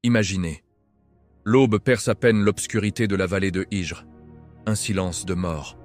Imaginez. L'aube perce à peine l'obscurité de la vallée de Hijr. Un silence de mort.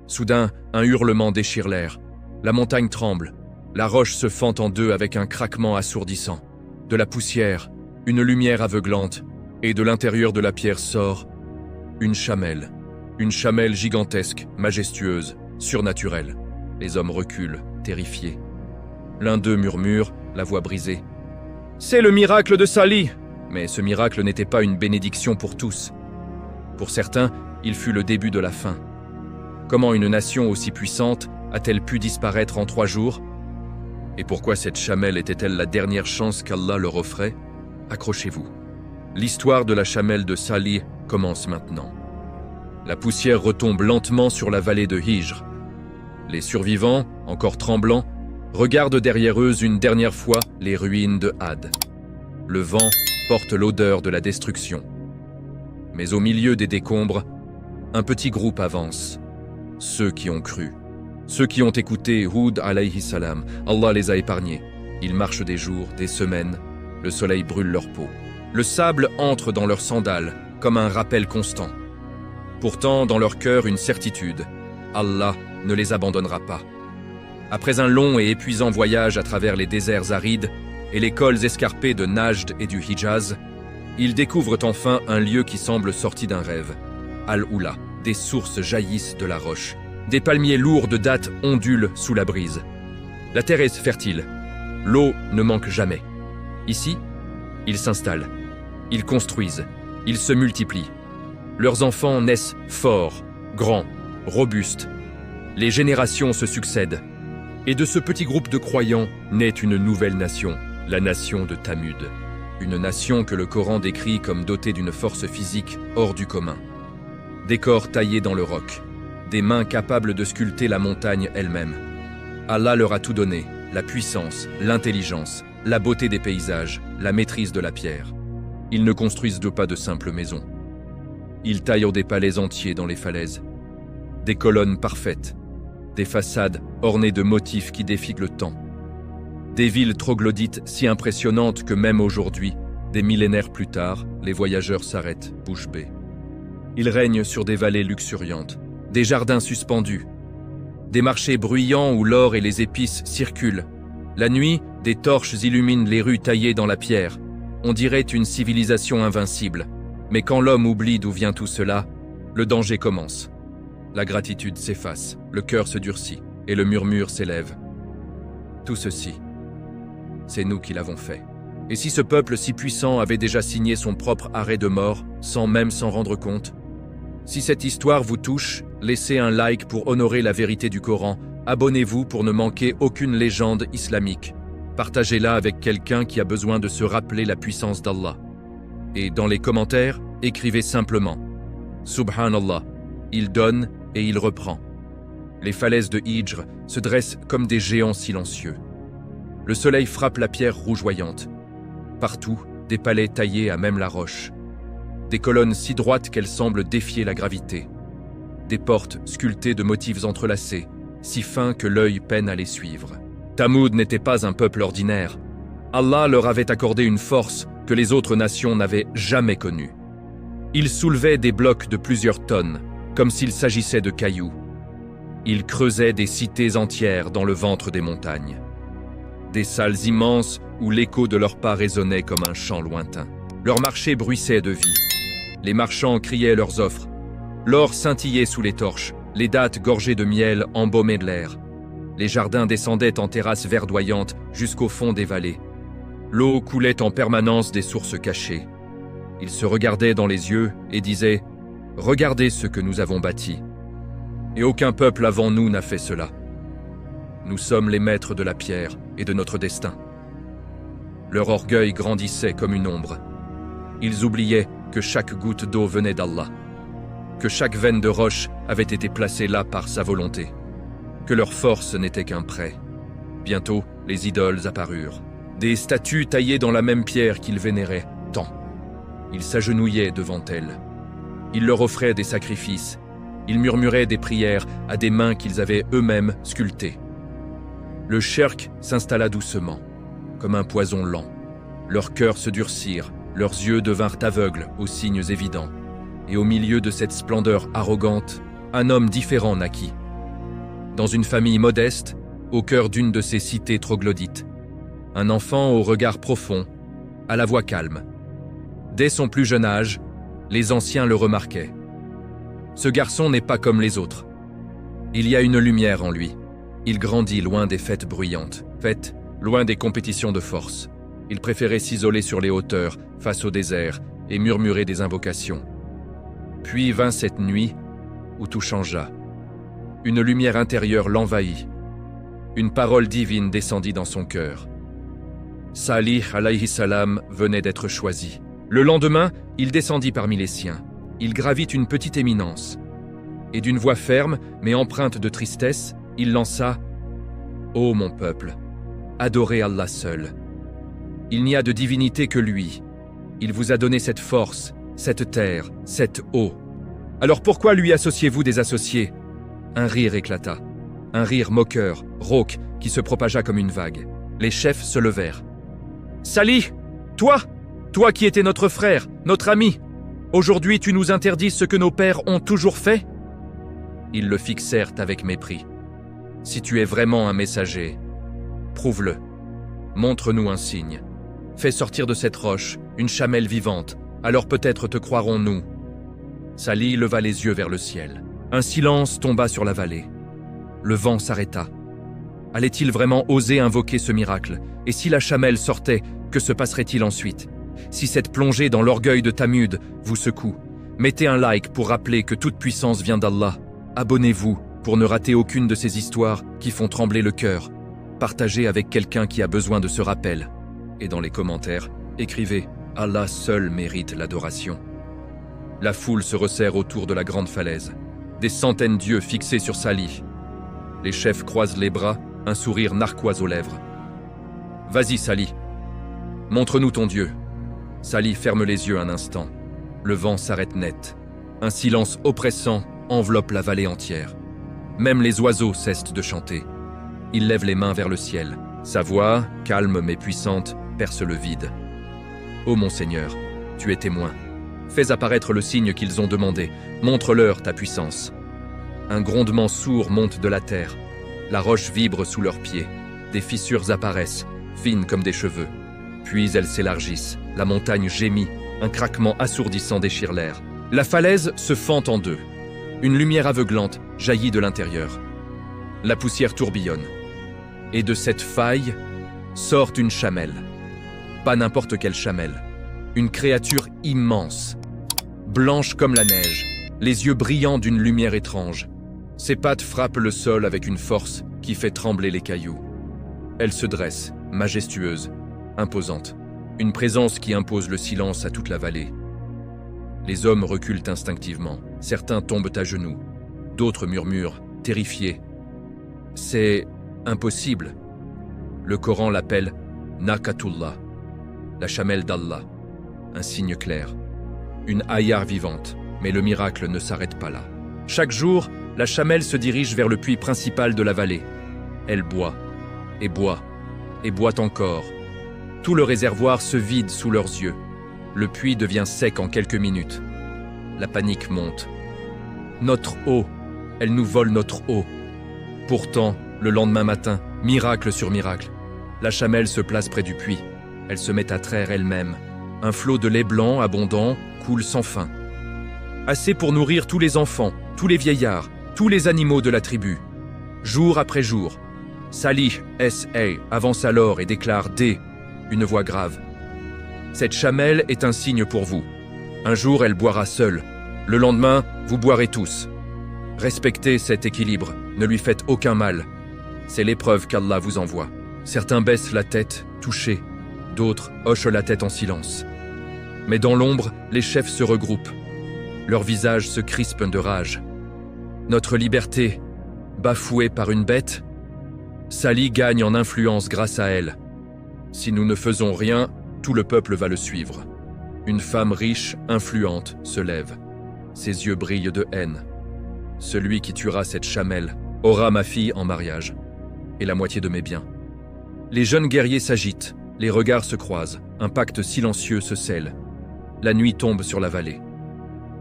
Soudain, un hurlement déchire l'air. La montagne tremble. La roche se fend en deux avec un craquement assourdissant. De la poussière, une lumière aveuglante, et de l'intérieur de la pierre sort une chamelle. Une chamelle gigantesque, majestueuse, surnaturelle. Les hommes reculent, terrifiés. L'un d'eux murmure, la voix brisée. « C'est le miracle de Salih !» Mais ce miracle n'était pas une bénédiction pour tous. Pour certains, il fut le début de la fin. Comment une nation aussi puissante a-t-elle pu disparaître en 3 jours? Et pourquoi cette chamelle était-elle la dernière chance qu'Allah leur offrait? Accrochez-vous. L'histoire de la chamelle de Salih commence maintenant. La poussière retombe lentement sur la vallée de Hijr. Les survivants, encore tremblants, regardent derrière eux une dernière fois les ruines de Had. Le vent porte l'odeur de la destruction. Mais au milieu des décombres, un petit groupe avance. Ceux qui ont cru. Ceux qui ont écouté Hud alayhi salam. Allah les a épargnés. Ils marchent des jours, des semaines. Le soleil brûle leur peau. Le sable entre dans leurs sandales, comme un rappel constant. Pourtant, dans leur cœur, une certitude. Allah ne les abandonnera pas. Après un long et épuisant voyage à travers les déserts arides et les cols escarpés de Najd et du Hijaz, ils découvrent enfin un lieu qui semble sorti d'un rêve. Al-Oula, des sources jaillissent de la roche. Des palmiers lourds de dattes ondulent sous la brise. La terre est fertile. L'eau ne manque jamais. Ici, ils s'installent. Ils construisent. Ils se multiplient. Leurs enfants naissent forts, grands, robustes. Les générations se succèdent. Et de ce petit groupe de croyants naît une nouvelle nation, la nation de Thamud. Une nation que le Coran décrit comme dotée d'une force physique hors du commun. Des corps taillés dans le roc, des mains capables de sculpter la montagne elle-même. Allah leur a tout donné, la puissance, l'intelligence, la beauté des paysages, la maîtrise de la pierre. Ils ne construisent pas de simples maisons. Ils taillent des palais entiers dans les falaises. Des colonnes parfaites, des façades ornées de motifs qui défient le temps. Des villes troglodytes si impressionnantes que même aujourd'hui, des millénaires plus tard, les voyageurs s'arrêtent, bouche bée. Ils règnent sur des vallées luxuriantes, des jardins suspendus, des marchés bruyants où l'or et les épices circulent. La nuit, des torches illuminent les rues taillées dans la pierre. On dirait une civilisation invincible. Mais quand l'homme oublie d'où vient tout cela, le danger commence. La gratitude s'efface, le cœur se durcit et le murmure s'élève. Tout ceci, c'est nous qui l'avons fait. Et si ce peuple si puissant avait déjà signé son propre arrêt de mort, sans même s'en rendre compte? Si cette histoire vous touche, laissez un like pour honorer la vérité du Coran, abonnez-vous pour ne manquer aucune légende islamique. Partagez-la avec quelqu'un qui a besoin de se rappeler la puissance d'Allah. Et dans les commentaires, écrivez simplement « Subhanallah ». Il donne et il reprend. Les falaises de Hijr se dressent comme des géants silencieux. Le soleil frappe la pierre rougeoyante. Partout, des palais taillés à même la roche. Des colonnes si droites qu'elles semblent défier la gravité. Des portes sculptées de motifs entrelacés, si fins que l'œil peine à les suivre. Thamud n'était pas un peuple ordinaire. Allah leur avait accordé une force que les autres nations n'avaient jamais connue. Ils soulevaient des blocs de plusieurs tonnes, comme s'il s'agissait de cailloux. Ils creusaient des cités entières dans le ventre des montagnes. Des salles immenses où l'écho de leurs pas résonnait comme un chant lointain. Leur marché bruissait de vie. Les marchands criaient leurs offres. L'or scintillait sous les torches, les dattes gorgées de miel embaumaient de l'air. Les jardins descendaient en terrasses verdoyantes jusqu'au fond des vallées. L'eau coulait en permanence des sources cachées. Ils se regardaient dans les yeux et disaient « Regardez ce que nous avons bâti. Et aucun peuple avant nous n'a fait cela. Nous sommes les maîtres de la pierre et de notre destin. » Leur orgueil grandissait comme une ombre. Ils oubliaient que chaque goutte d'eau venait d'Allah, que chaque veine de roche avait été placée là par sa volonté, que leur force n'était qu'un prêt. Bientôt, les idoles apparurent, des statues taillées dans la même pierre qu'ils vénéraient tant. Ils s'agenouillaient devant elles. Ils leur offraient des sacrifices. Ils murmuraient des prières à des mains qu'ils avaient eux-mêmes sculptées. Le shirk s'installa doucement, comme un poison lent. Leurs cœurs se durcirent, Leurs yeux devinrent aveugles aux signes évidents. Et au milieu de cette splendeur arrogante, un homme différent naquit. Dans une famille modeste, au cœur d'une de ces cités troglodytes. Un enfant au regard profond, à la voix calme. Dès son plus jeune âge, les anciens le remarquaient. Ce garçon n'est pas comme les autres. Il y a une lumière en lui. Il grandit loin des fêtes bruyantes, loin des compétitions de force. Il préférait s'isoler sur les hauteurs, face au désert, et murmurer des invocations. Puis vint cette nuit où tout changea. Une lumière intérieure l'envahit. Une parole divine descendit dans son cœur. Salih alayhi salam venait d'être choisi. Le lendemain, il descendit parmi les siens. Il gravit une petite éminence. Et d'une voix ferme, mais empreinte de tristesse, il lança « Ô mon peuple, adorez Allah seul. Il n'y a de divinité que lui. Il vous a donné cette force, cette terre, cette eau. Alors pourquoi lui associez-vous des associés ?» Un rire éclata. Un rire moqueur, rauque, qui se propagea comme une vague. Les chefs se levèrent. « Salih, toi qui étais notre frère, notre ami, aujourd'hui tu nous interdis ce que nos pères ont toujours fait ?» Ils le fixèrent avec mépris. « Si tu es vraiment un messager, prouve-le. Montre-nous un signe. Fais sortir de cette roche une chamelle vivante, alors peut-être te croirons-nous. » Salih leva les yeux vers le ciel. Un silence tomba sur la vallée. Le vent s'arrêta. Allait-il vraiment oser invoquer ce miracle? Et si la chamelle sortait, que se passerait-il ensuite? Si cette plongée dans l'orgueil de Tamud vous secoue, mettez un like pour rappeler que toute puissance vient d'Allah. Abonnez-vous pour ne rater aucune de ces histoires qui font trembler le cœur. Partagez avec quelqu'un qui a besoin de ce rappel. Et dans les commentaires, écrivez « Allah seul mérite l'adoration ». La foule se resserre autour de la grande falaise. Des centaines d'yeux fixés sur Salih. Les chefs croisent les bras, un sourire narquois aux lèvres. « Vas-y Salih, montre-nous ton Dieu ». Salih ferme les yeux un instant. Le vent s'arrête net. Un silence oppressant enveloppe la vallée entière. Même les oiseaux cessent de chanter. Il lève les mains vers le ciel. Sa voix, calme mais puissante, perce le vide. Ô mon Seigneur, tu es témoin. Fais apparaître le signe qu'ils ont demandé. Montre-leur ta puissance. Un grondement sourd monte de la terre. La roche vibre sous leurs pieds. Des fissures apparaissent, fines comme des cheveux. Puis elles s'élargissent. La montagne gémit. Un craquement assourdissant déchire l'air. La falaise se fend en deux. Une lumière aveuglante jaillit de l'intérieur. La poussière tourbillonne. Et de cette faille sort une chamelle. Pas n'importe quelle chamelle. Une créature immense. Blanche comme la neige. Les yeux brillants d'une lumière étrange. Ses pattes frappent le sol avec une force qui fait trembler les cailloux. Elle se dresse, majestueuse, imposante. Une présence qui impose le silence à toute la vallée. Les hommes reculent instinctivement. Certains tombent à genoux. D'autres murmurent, terrifiés. C'est impossible. Le Coran l'appelle Naqatullah, la chamelle d'Allah. Un signe clair. Une ayar vivante. Mais le miracle ne s'arrête pas là. Chaque jour, la chamelle se dirige vers le puits principal de la vallée. Elle boit, et boit, et boit encore. Tout le réservoir se vide sous leurs yeux. Le puits devient sec en quelques minutes. La panique monte. Notre eau, elle nous vole notre eau. Pourtant, le lendemain matin, miracle sur miracle, la chamelle se place près du puits. Elle se met à traire elle-même. Un flot de lait blanc abondant coule sans fin. Assez pour nourrir tous les enfants, tous les vieillards, tous les animaux de la tribu. Jour après jour, Salih S.A. avance alors et déclare une voix grave. Cette chamelle est un signe pour vous. Un jour, elle boira seule. Le lendemain, vous boirez tous. Respectez cet équilibre, ne lui faites aucun mal. C'est l'épreuve qu'Allah vous envoie. Certains baissent la tête, touchés. D'autres hochent la tête en silence. Mais dans l'ombre, les chefs se regroupent. Leurs visages se crispent de rage. Notre liberté, bafouée par une bête, Salih gagne en influence grâce à elle. Si nous ne faisons rien, tout le peuple va le suivre. Une femme riche, influente, se lève. Ses yeux brillent de haine. Celui qui tuera cette chamelle aura ma fille en mariage, et la moitié de mes biens. Les jeunes guerriers s'agitent, les regards se croisent, un pacte silencieux se scelle. la nuit tombe sur la vallée.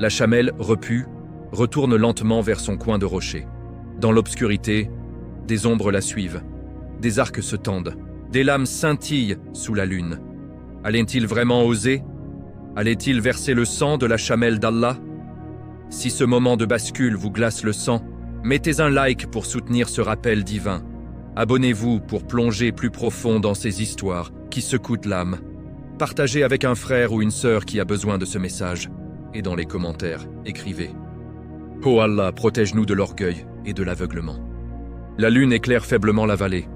La chamelle, repue, retourne lentement vers son coin de rocher. Dans l'obscurité, des ombres la suivent. Des arcs se tendent. Des lames scintillent sous la lune. Allait-il vraiment oser? Allait-il verser le sang de la chamelle d'Allah? Si ce moment de bascule vous glace le sang, mettez un like pour soutenir ce rappel divin. Abonnez-vous pour plonger plus profond dans ces histoires qui secouent l'âme. Partagez avec un frère ou une sœur qui a besoin de ce message. Et dans les commentaires, écrivez « Oh Allah, protège-nous de l'orgueil et de l'aveuglement ». La lune éclaire faiblement la vallée.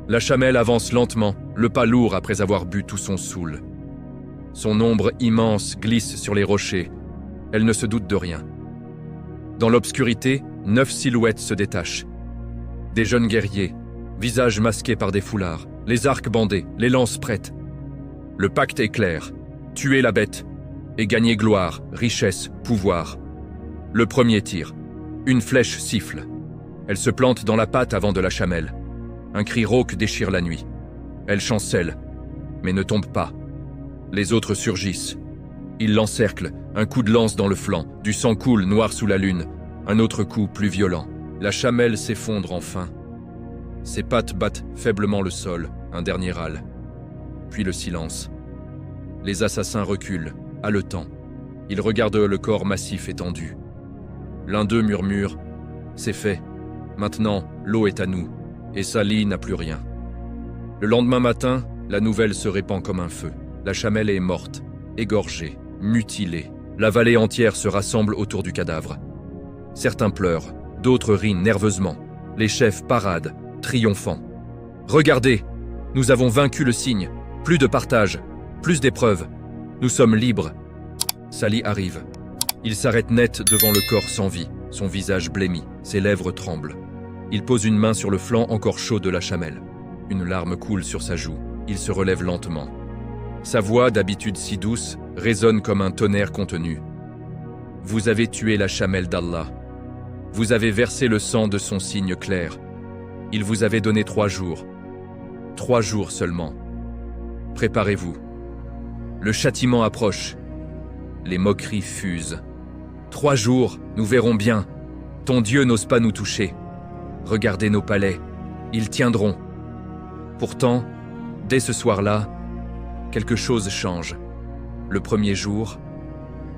La chamelle avance lentement, le pas lourd après avoir bu tout son soul. Son ombre immense glisse sur les rochers. Elle ne se doute de rien. Dans l'obscurité, 9 silhouettes se détachent. Des jeunes guerriers, visages masqués par des foulards, les arcs bandés, les lances prêtes. Le pacte est clair. Tuer la bête et gagner gloire, richesse, pouvoir. Le premier tir. Une flèche siffle. Elle se plante dans la patte avant de la chamelle. Un cri rauque déchire la nuit. Elle chancelle, mais ne tombe pas. Les autres surgissent. Ils l'encerclent, un coup de lance dans le flanc, du sang coule noir sous la lune, un autre coup plus violent. La chamelle s'effondre enfin. Ses pattes battent faiblement le sol, un dernier râle. Puis le silence. Les assassins reculent, haletants. Ils regardent le corps massif étendu. L'un d'eux murmure « C'est fait. Maintenant, l'eau est à nous. » Et Sali n'a plus rien. Le lendemain matin, la nouvelle se répand comme un feu. La chamelle est morte, égorgée, mutilée. La vallée entière se rassemble autour du cadavre. Certains pleurent, d'autres rient nerveusement. Les chefs paradent, triomphants. « Regardez, nous avons vaincu le cygne. Plus de partage, plus d'épreuves. Nous sommes libres. » Sali arrive. Il s'arrête net devant le corps sans vie, son visage blêmi, ses lèvres tremblent. Il pose une main sur le flanc encore chaud de la chamelle. Une larme coule sur sa joue. Il se relève lentement. Sa voix, d'habitude si douce, résonne comme un tonnerre contenu. « Vous avez tué la chamelle d'Allah. Vous avez versé le sang de son signe clair. Il vous avait donné 3 jours. 3 jours seulement. Préparez-vous. Le châtiment approche. Les moqueries fusent. 3 jours, nous verrons bien. Ton Dieu n'ose pas nous toucher. Regardez nos palais, ils tiendront. » Pourtant, dès ce soir-là, quelque chose change. Le premier jour,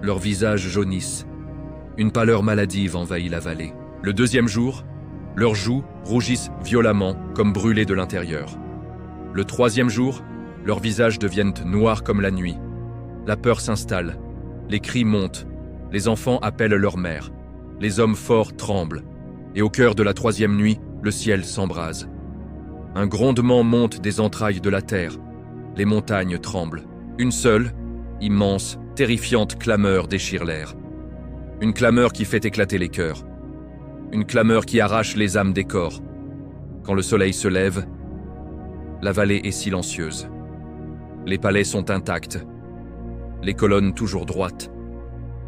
leurs visages jaunissent. Une pâleur maladive envahit la vallée. Le deuxième jour, leurs joues rougissent violemment, comme brûlées de l'intérieur. Le troisième jour, leurs visages deviennent noirs comme la nuit. La peur s'installe, les cris montent, les enfants appellent leur mère. Les hommes forts tremblent. Et au cœur de la 3e nuit, le ciel s'embrase. Un grondement monte des entrailles de la terre. Les montagnes tremblent. Une seule, immense, terrifiante clameur déchire l'air. Une clameur qui fait éclater les cœurs. Une clameur qui arrache les âmes des corps. Quand le soleil se lève, la vallée est silencieuse. Les palais sont intacts. Les colonnes toujours droites.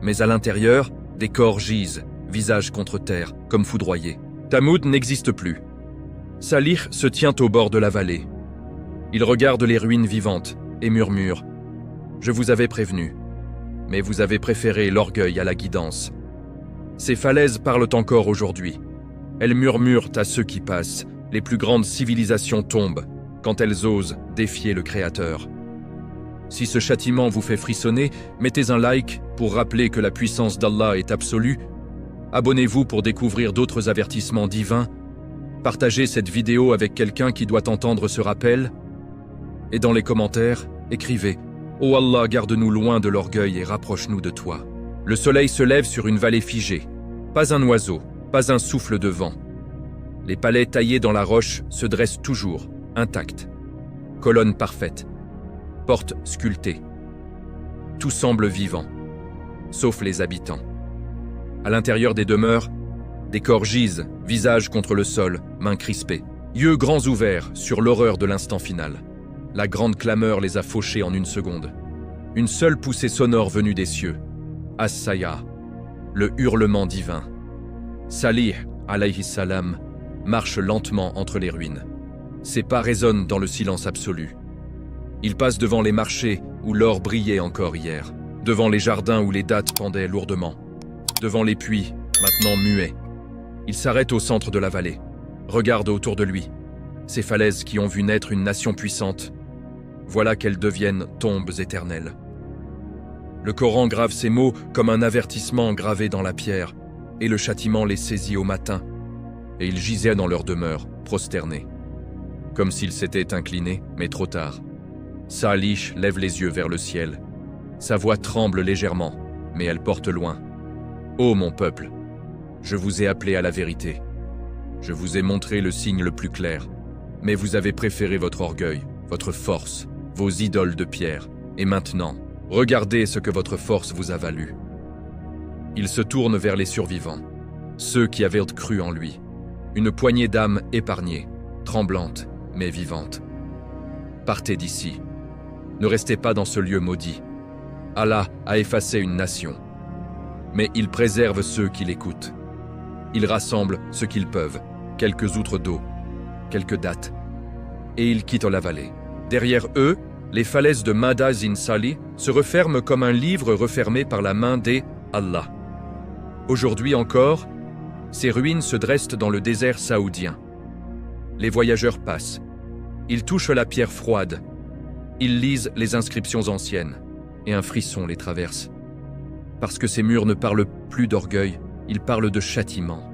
Mais à l'intérieur, des corps gisent, visage contre terre, comme foudroyés. Tamoud n'existe plus. Salih se tient au bord de la vallée. Il regarde les ruines vivantes et murmure « Je vous avais prévenu, mais vous avez préféré l'orgueil à la guidance. » Ces falaises parlent encore aujourd'hui. Elles murmurent à ceux qui passent. Les plus grandes civilisations tombent quand elles osent défier le Créateur. Si ce châtiment vous fait frissonner, mettez un like pour rappeler que la puissance d'Allah est absolue. Abonnez-vous pour découvrir d'autres avertissements divins. Partagez cette vidéo avec quelqu'un qui doit entendre ce rappel. Et dans les commentaires, écrivez « Oh Allah, garde-nous loin de l'orgueil et rapproche-nous de toi ». Le soleil se lève sur une vallée figée. Pas un oiseau, pas un souffle de vent. Les palais taillés dans la roche se dressent toujours, intacts. Colonnes parfaites. Portes sculptées. Tout semble vivant, sauf les habitants. À l'intérieur des demeures, des corps gisent, visage contre le sol, mains crispées, yeux grands ouverts sur l'horreur de l'instant final. La grande clameur les a fauchés en une seconde. Une seule poussée sonore venue des cieux. As-Saya, le hurlement divin. Salih, alayhi salam, marche lentement entre les ruines. Ses pas résonnent dans le silence absolu. Il passe devant les marchés où l'or brillait encore hier. devant les jardins où les dattes pendaient lourdement, devant les puits, maintenant muets. Il s'arrête au centre de la vallée, regarde autour de lui, ces falaises qui ont vu naître une nation puissante. Voilà qu'elles deviennent tombes éternelles. Le Coran grave ces mots comme un avertissement gravé dans la pierre, et le châtiment les saisit au matin, et ils gisaient dans leur demeure, prosternés, comme s'ils s'étaient inclinés, mais trop tard. Salih lève les yeux vers le ciel. Sa voix tremble légèrement, mais elle porte loin. « Ô mon peuple, je vous ai appelé à la vérité. Je vous ai montré le signe le plus clair, mais vous avez préféré votre orgueil, votre force, vos idoles de pierre, et maintenant, regardez ce que votre force vous a valu. » Il se tourne vers les survivants, ceux qui avaient cru en lui, une poignée d'âmes épargnées, tremblantes, mais vivantes. Partez d'ici. Ne restez pas dans ce lieu maudit. Allah a effacé une nation, mais il préserve ceux qui l'écoutent. Il rassemble ce qu'ils peuvent, quelques outres d'eau, quelques dattes, et ils quittent la vallée. Derrière eux, les falaises de Mada Zinsali se referment comme un livre refermé par la main d'Allah. Aujourd'hui encore, ces ruines se dressent dans le désert saoudien. Les voyageurs passent. Ils touchent la pierre froide. Ils lisent les inscriptions anciennes, et un frisson les traverse. Parce que ces murs ne parlent plus d'orgueil, ils parlent de châtiment.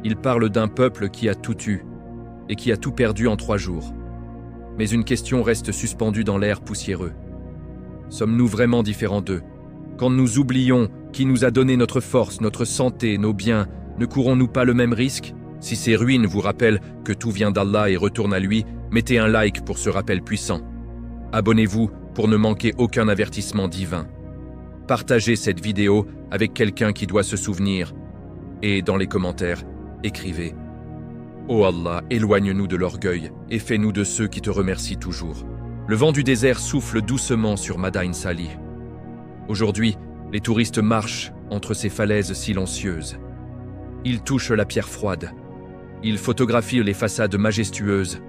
Ils parlent d'un peuple qui a tout eu, et qui a tout perdu en 3 jours. Mais une question reste suspendue dans l'air poussiéreux. Sommes-nous vraiment différents d'eux? Quand nous oublions qui nous a donné notre force, notre santé, nos biens, ne courons-nous pas le même risque? Si ces ruines vous rappellent que tout vient d'Allah et retourne à lui, mettez un like pour ce rappel puissant. Abonnez-vous pour ne manquer aucun avertissement divin. Partagez cette vidéo avec quelqu'un qui doit se souvenir. Et dans les commentaires, écrivez « Ô Allah, éloigne-nous de l'orgueil et fais-nous de ceux qui te remercient toujours. » Le vent du désert souffle doucement sur Madain Salih. Aujourd'hui, les touristes marchent entre ces falaises silencieuses. Ils touchent la pierre froide. Ils photographient les façades majestueuses.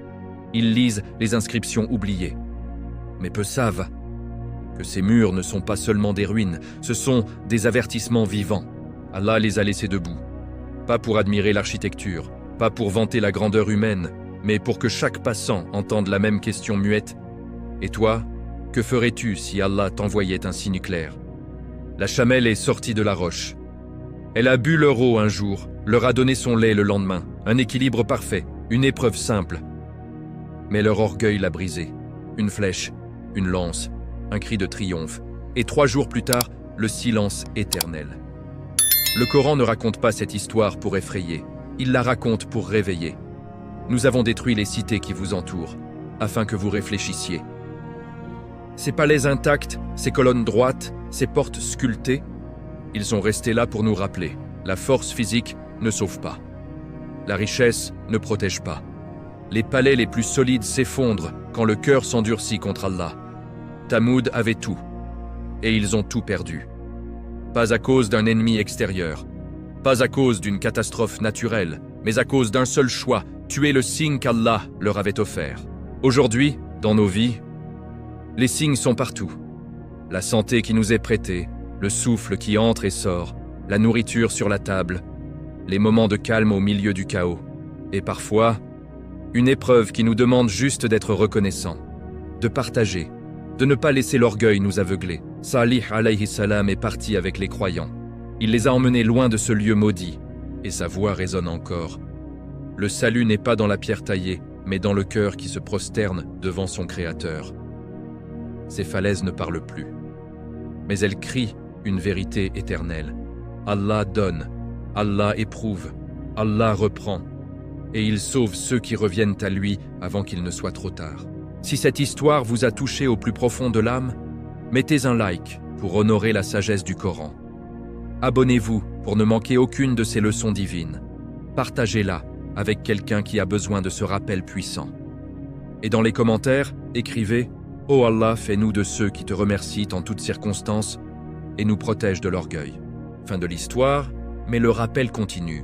Ils lisent les inscriptions oubliées. Mais peu savent que ces murs ne sont pas seulement des ruines, ce sont des avertissements vivants. Allah les a laissés debout. Pas pour admirer l'architecture, pas pour vanter la grandeur humaine, mais pour que chaque passant entende la même question muette. Et toi, que ferais-tu si Allah t'envoyait un signe clair? La chamelle est sortie de la roche. Elle a bu leur eau un jour, leur a donné son lait le lendemain, un équilibre parfait, une épreuve simple. Mais leur orgueil l'a brisé. Une flèche, une lance, un cri de triomphe, et 3 jours plus tard, le silence éternel. Le Coran ne raconte pas cette histoire pour effrayer, il la raconte pour réveiller. Nous avons détruit les cités qui vous entourent, afin que vous réfléchissiez. Ces palais intacts, ces colonnes droites, ces portes sculptées, ils sont restés là pour nous rappeler, la force physique ne sauve pas. La richesse ne protège pas. Les palais les plus solides s'effondrent quand le cœur s'endurcit contre Allah. Thamoud avait tout, et ils ont tout perdu. Pas à cause d'un ennemi extérieur, pas à cause d'une catastrophe naturelle, mais à cause d'un seul choix, tuer le signe qu'Allah leur avait offert. Aujourd'hui, dans nos vies, les signes sont partout. La santé qui nous est prêtée, le souffle qui entre et sort, la nourriture sur la table, les moments de calme au milieu du chaos, et parfois, une épreuve qui nous demande juste d'être reconnaissant, de partager, de ne pas laisser l'orgueil nous aveugler. Salih alayhi salam est parti avec les croyants. Il les a emmenés loin de ce lieu maudit, et sa voix résonne encore. Le salut n'est pas dans la pierre taillée, mais dans le cœur qui se prosterne devant son Créateur. Ces falaises ne parlent plus, mais elles crient une vérité éternelle. Allah donne, Allah éprouve, Allah reprend, et il sauve ceux qui reviennent à lui avant qu'il ne soit trop tard. Si cette histoire vous a touché au plus profond de l'âme, mettez un like pour honorer la sagesse du Coran. Abonnez-vous pour ne manquer aucune de ces leçons divines. Partagez-la avec quelqu'un qui a besoin de ce rappel puissant. Et dans les commentaires, écrivez « Ô Allah, fais-nous de ceux qui te remercient en toutes circonstances et nous protège de l'orgueil. » Fin de l'histoire, mais le rappel continue.